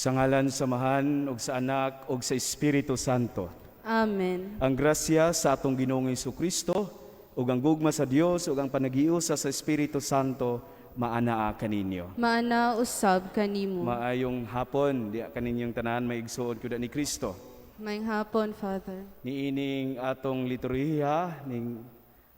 Sa ngalan samahan ug sa Anak ug sa Espiritu Santo. Amen. Ang grasya sa atong Ginoong Hesukristo ug ang gugma sa Dios ug ang panagiusa sa Espiritu Santo maanaa kaninyo. Maana usab kanimo. Maayong hapon, di kaninyong tanan maigsuon kuda ni Kristo. Maayong hapon, Father. Niining atong liturhiya ning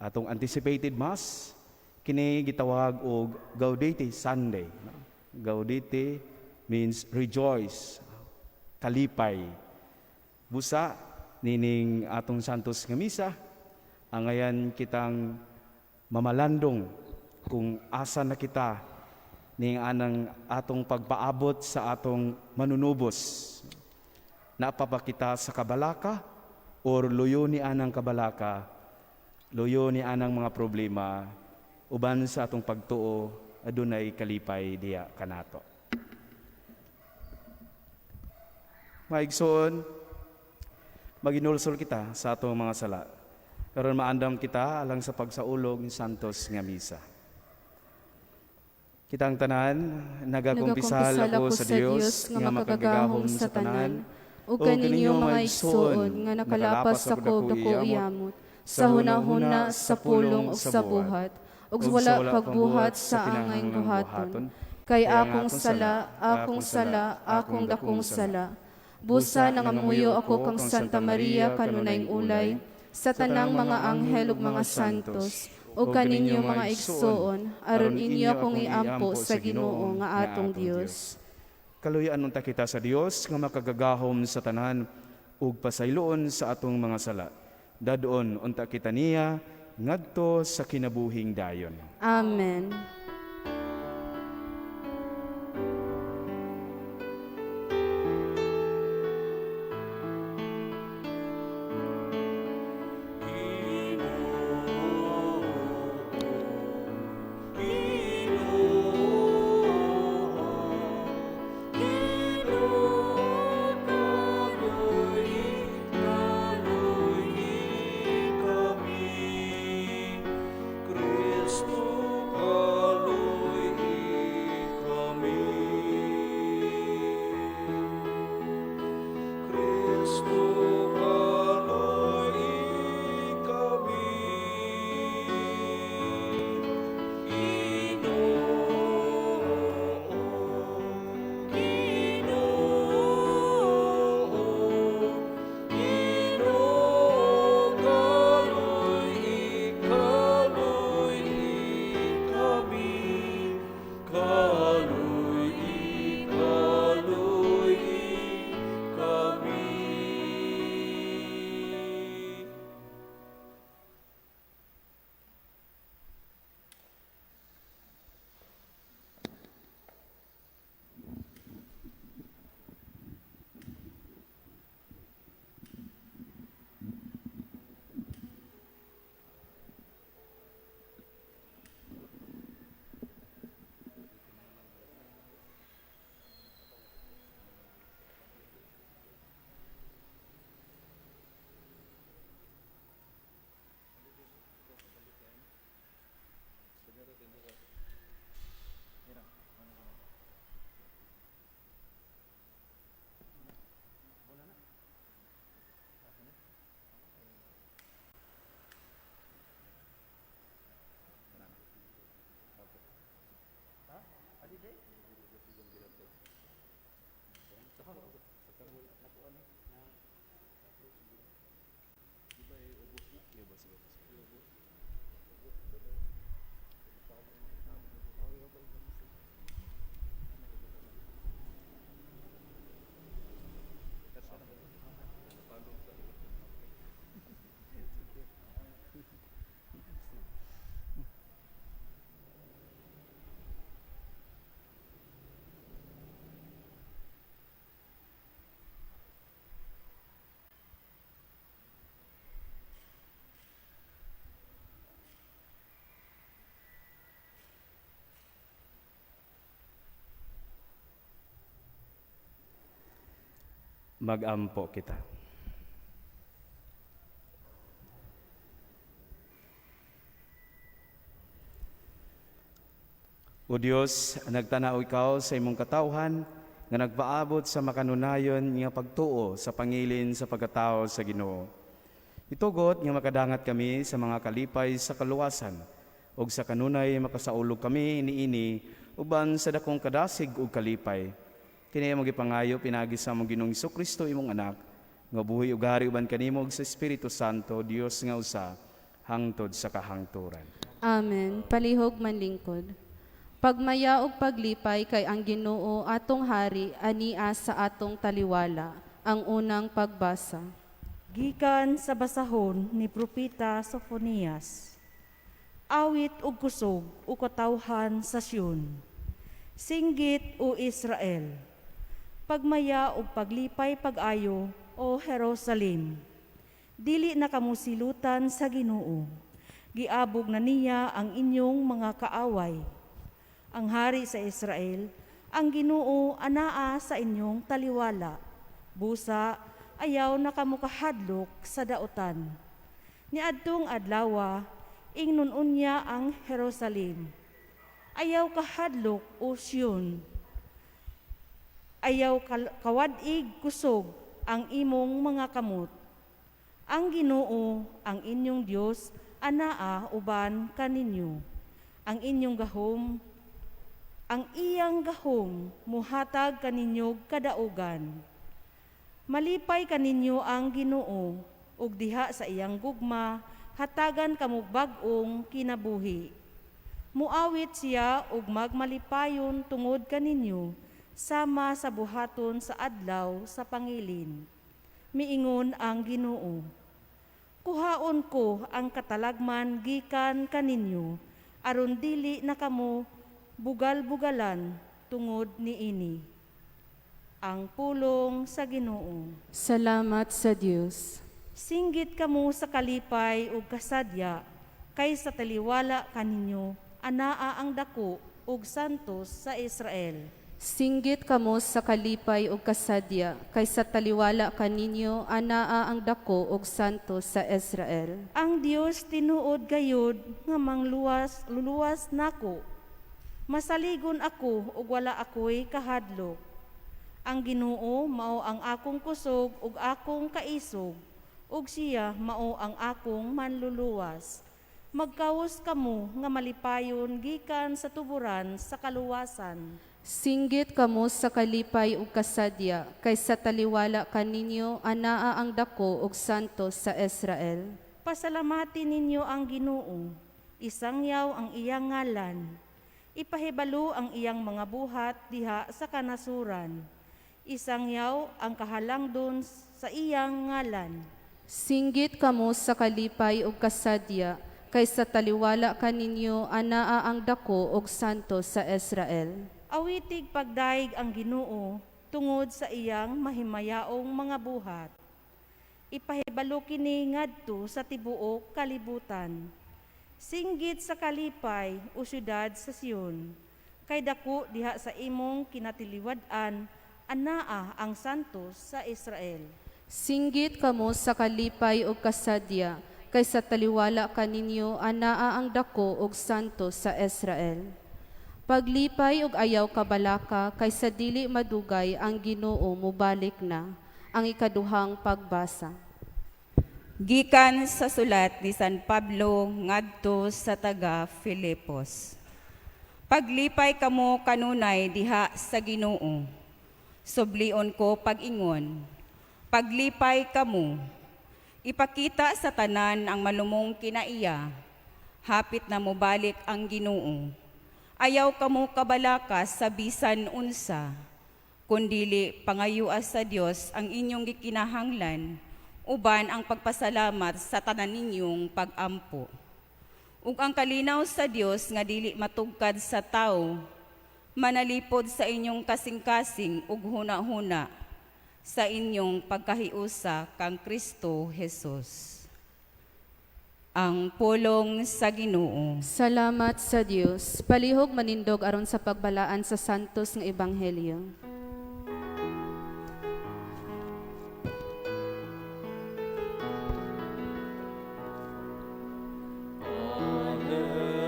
atong anticipated mass kini gitawag og Gaudete Sunday. Gaudete means rejoice, kalipay. Busa nining atong santos nga misa, angayan kitang mamalandong kung asa na kita ning anang atong pagpaabot sa atong manunubos. Napapakita sa kabalaka or luyo ni anang kabalaka, luyo ni anang mga problema, uban sa atong pagtuo, adunay kalipay diya kanato. Maigsoon, maginulsol kita sa atong mga sala. Karon maandam kita alang sa pagsaulog ni Santos nga misa. Kitang tanan, nagakumpisal ako sa Dios nga makagagahom sa tanan, ug kaninyo mga igsoon nga nakalapas ako dako iyamot, sa hunahuna, sa pulong ug sa buhat, ug wala pagbuhat sa angay buhaton. Kay akong sala, akong dakong sala. Busa nangamuyo ako kang Santa Maria kanunayng ulay, sa tanang mga anghel ug mga santos, ug kaninyo mga igsoon, aron inyo akong iampo sa Ginoo nga atong Dios. Kaluyan unta kita sa Dios nga makagagahom sa tanan ug pasayloon sa atong mga sala. Dadon unta kita niya ngadto sa kinabuhing dayon. Amen. Mag-ampo kita. O Diyos, nagtanaw ikaw sa imong katawhan, nga nagpaabot sa makanunayon nga pagtuo sa pangilin sa pagkatao sa Ginoo. Itugot nga makadangat kami sa mga kalipay sa kaluwasan, ug sa kanunay makasaulog kami niini uban sa dakong kadasig ug kalipay. Kini mo gipangayo pinagi sa among Ginoong Jesucristo imong anak, nga buhi ug hari uban kanimo ug sa Espiritu Santo, Dios nga usa, hangtod sa kahangturan. Amen. Palihog manlingkod. Pagmaya ug paglipay kay ang Ginoo atong hari ania sa atong taliwala. Ang unang pagbasa. Gikan sa basahon ni Propeta Sofonias. Awit ug kusog o katawhan sa Sion. Singgit o Israel. Pagmaya ug paglipay pag-ayo o Jerusalem. Dili na kamo silutan sa Ginoo. Giabog na niya ang inyong mga kaaway. Ang hari sa Israel, ang Ginoo anaa sa inyong taliwala. Busa, ayaw na kamo kahadlok sa daotan. Niadtong adlawa, ingnon unya ang Jerusalem. Ayaw kahadlok o Sion. Ayaw kawadig kusog ang imong mga kamot. Ang Ginoo, ang inyong Dios, anaa uban kaninyo. Ang inyong gahom, ang iyang gahom, muhatag kaninyo kadaugan. Malipay kaninyo ang Ginoo, ug diha sa iyang gugma, hatagan kamo bag-ong kinabuhi. Muawit siya ug magmalipayon tungod kaninyo, sama sa buhaton sa adlaw sa pangilin. Miingon ang Ginoo, kuhaon ko ang katalagman gikan kaninyo, aron dili na kamo bugal-bugalan tungod niini. Ang pulong sa Ginoo. Salamat sa Dios. Singgit kamo sa kalipay ug kasadya, kay sa taliwala kaninyo, anaa ang dako ug santos sa Israel. Singgit kamo sa kalipay ug kasadya, kay sa taliwala kaninyo anaa ang dako ug santo sa Israel. Ang Dios tinuod gayud nga luluwas nako. Masaligon ako ug wala ako'y kahadlok. Ang Ginoo mao ang akong kusog ug akong kaisog, ug siya mao ang akong manluluwas. Magkawas kamo nga malipayon gikan sa tuburan sa kaluwasan. Singgit kamo sa kalipay ug kasadya, kay sa taliwala kaninyo anaa ang dako ug santo sa Israel. Pasalamati ninyo ang Ginoo, isangyaw ang iyang ngalan. Ipahibalo ang iyang mga buhat diha sa kanasuran. Isangyaw ang kahalangdon sa iyang ngalan. Singgit kamo sa kalipay ug kasadya, kay sa taliwala kaninyo anaa ang dako ug santo sa Israel. Awitig pagdaig ang Ginoo tungod sa iyang mahimayaong mga buhat. Ipahibalo kini ngadto sa tibuok kalibutan. Singgit sa kalipay o syudad sa Sion, kay dako diha sa imong kinatiliwad-an, anaa ang santos sa Israel. Singgit kamo sa kalipay ug kasadya, kay sa taliwala kaninyo anaa ang dako ug santo sa Israel. Paglipay ug ayaw kabalaka, kay sa dili madugay ang Ginoo mubalik na. Ang ikaduhang pagbasa. Gikan sa sulat ni San Pablo ngadto sa taga Filipos. Paglipay kamo kanunay diha sa Ginoo. Sublion ko pag-ingon. Paglipay kamo. Ipakita sa tanan ang malumong kinaiya. Hapit na mobalik ang Ginoo. Ayaw kamo kabalakas sa bisan unsa. Kundili pangayuas sa Dios ang inyong gikinahanglan, uban ang pagpasalamat sa tanan ninyong pag-ampo. Ug ang kalinaw sa Dios nga dili matugkad sa tao, manalipod sa inyong kasing-kasing ug huna-huna sa inyong pagkahiusa kang Kristo Jesus. Ang pulong sa Ginoo. Salamat sa Dios. Palihog manindog aron sa pagbalaan sa santos nga ebanghelyo. Hallelujah,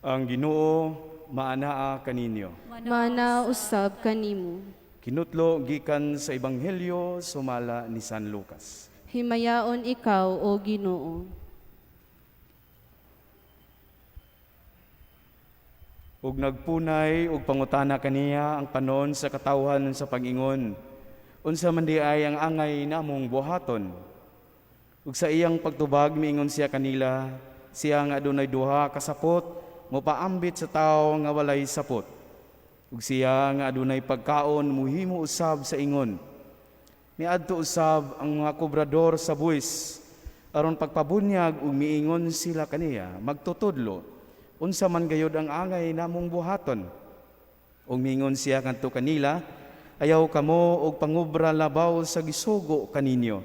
Ang Ginoo maanaa kaninyo. Mana usab kanimo. Kinutlo gikan sa Ebanghelyo sumala ni San Lucas. Himayaon ikaw, O Ginoo. Ug nagpunay ug pangutana kaniya ang panon sa katawhan sa pag-ingon. Unsa man di ay ang angay namong buhaton. Ug sa iyang pagtubag miingon siya kanila, siya nga adunay duha ka sapot, mopaambit sa tawo nga walay sapot. Ug siya nga adunay pagkaon muhimo usab sa ingon. Niadto usab ang mga kobrador sa buwis aron pagpabunyag ug miingon sila kaniya magtutudlo unsa man gayud ang angay namong buhaton. Ug miingon siya kadto kanila, ayaw kamo og pangubra labaw sa gisugo kaninyo.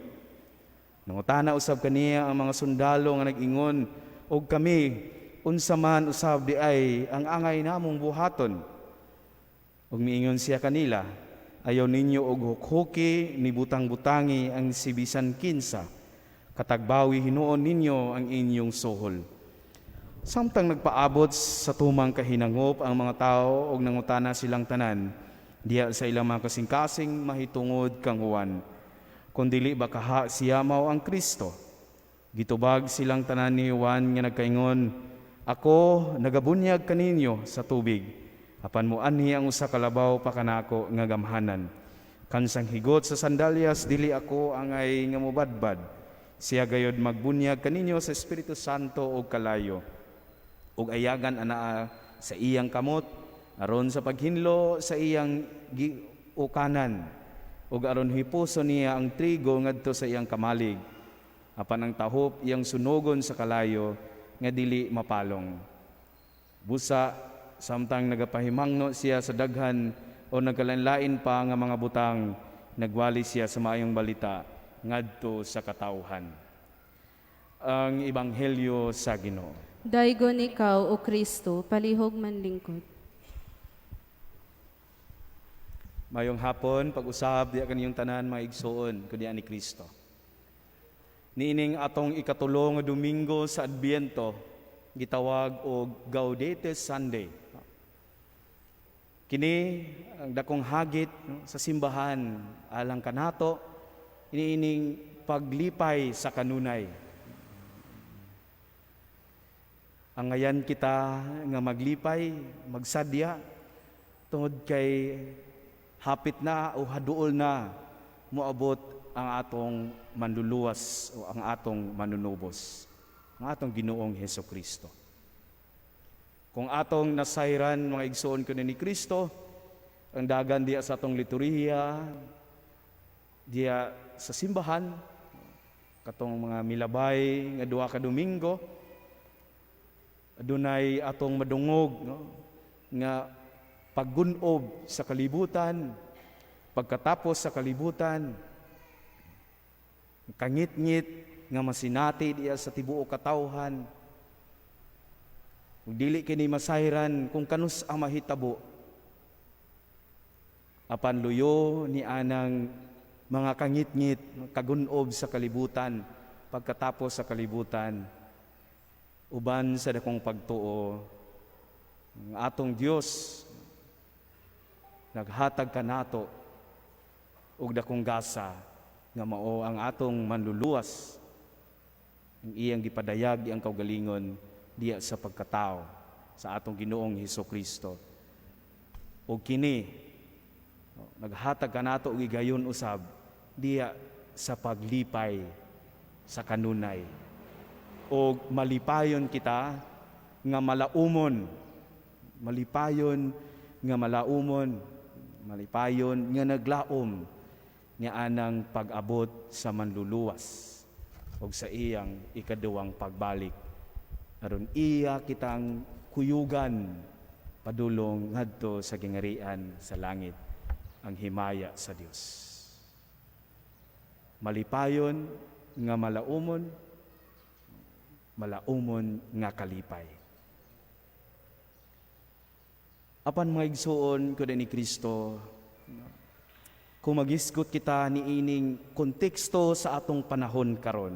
Nangutana usab kaniya ang mga sundalo nga nag-ingon, og kami unsa man usab di ay ang angay namong buhaton. Ug miingon siya kanila, ayaw ninyo og hukhuki ni butang-butangi ang sibisan kinsa, katagbawi hinuon ninyo ang inyong suhol. Samtang nagpaabot sa tumang kahinangop ang mga tao og nangutana silang tanan, diya sa ilang mga kasing-kasing mahitungod kang Juan, kung dili ba kaha siya mao ang Kristo. Gitubag silang tanan ni Juan nga nagkaingon, ako nagabunyag kaninyo sa tubig, apan mo anhi ang usa ka labaw pa kanako nga gamhanan. Kansang higot sa sandalyas dili ako angay nga mobadbad. Siya gayod magbunyag kaninyo sa Espiritu Santo og kalayo. Ug ayagan anaa sa iyang kamot aron sa paghinlo sa iyang giukanan. Ug aron hipuso niya ang trigo ngadto sa iyang kamalig. Apan ang tahop iyang sunogon sa kalayo nga dili mapalong. Busa samtang nagapahimangno siya sa daghan o nagkalain-lain pa nga mga butang, nagwali siya sa maayong balita ngadto sa katawhan. Ang Ebanghelyo sa Ginoo. Daygon ikaw, O Kristo, palihog man lingkod. Mayong hapon, pag-usab diya kaniyong tanan mga igsoon kundi ni Kristo. Niining atong ikatulong nga Domingo sa Adbiento, gitawag og Gaudete Sunday. Kini ang dakong hagit sa simbahan alang kanato, iniining paglipay sa kanunay. Ang ngayan kita nga maglipay, magsadya, tungod kay hapit na o haduol na moabot ang atong manluluwas o ang atong manunubos, ang atong Ginoong Hesukristo. Kung atong nasayran mga igsoon ko ni Kristo, ang dagan diya sa atong liturhiya, diya sa simbahan, katong mga milabay nga duha ka Domingo, adunay atong madungog nga paggunob sa kalibutan, pagkatapos sa kalibutan, kangit-ngit nga masinati diya sa tibuok katawhan. Ug dili kini masayran kung kanus ang mahitabo. Apan luyo ni anang mga kangit-ngit, kagunob sa kalibutan, pagkatapos sa kalibutan, uban sa dakong pagtuo, ang atong Dios naghatag kanato og dakong gasa nga mao ang atong manluluwas, ang iyang gipadayag ang kaugalingon diya sa pagkatao sa atong Ginoong Hesukristo. Og kini naghatag kanato og igayon usab diya sa paglipay sa kanunay. O malipayon kita nga malaumon, malipayon nga malaumon, malipayon nga naglaom nga anang pag-abot sa manluluwas o sa iyang ikaduwang pagbalik. Aron iya kitang kuyugan padulong ngadto sa gingarian sa langit, ang himaya sa Dios. Malipayon nga malaumon, malaumon nga kalipay. Apan mga igsoon ko ni Kristo, kung magisgot kita ni ining konteksto sa atong panahon karon,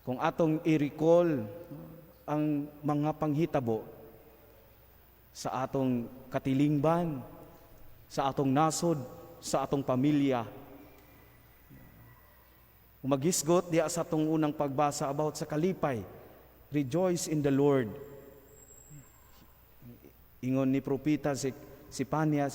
kung atong i-recall ang mga panghitabo sa atong katilingban, sa atong nasod, sa atong pamilya. Magisgot diya sa atong unang pagbasa about sa kalipay. Rejoice in the Lord. Ingon ni propeta si Pania,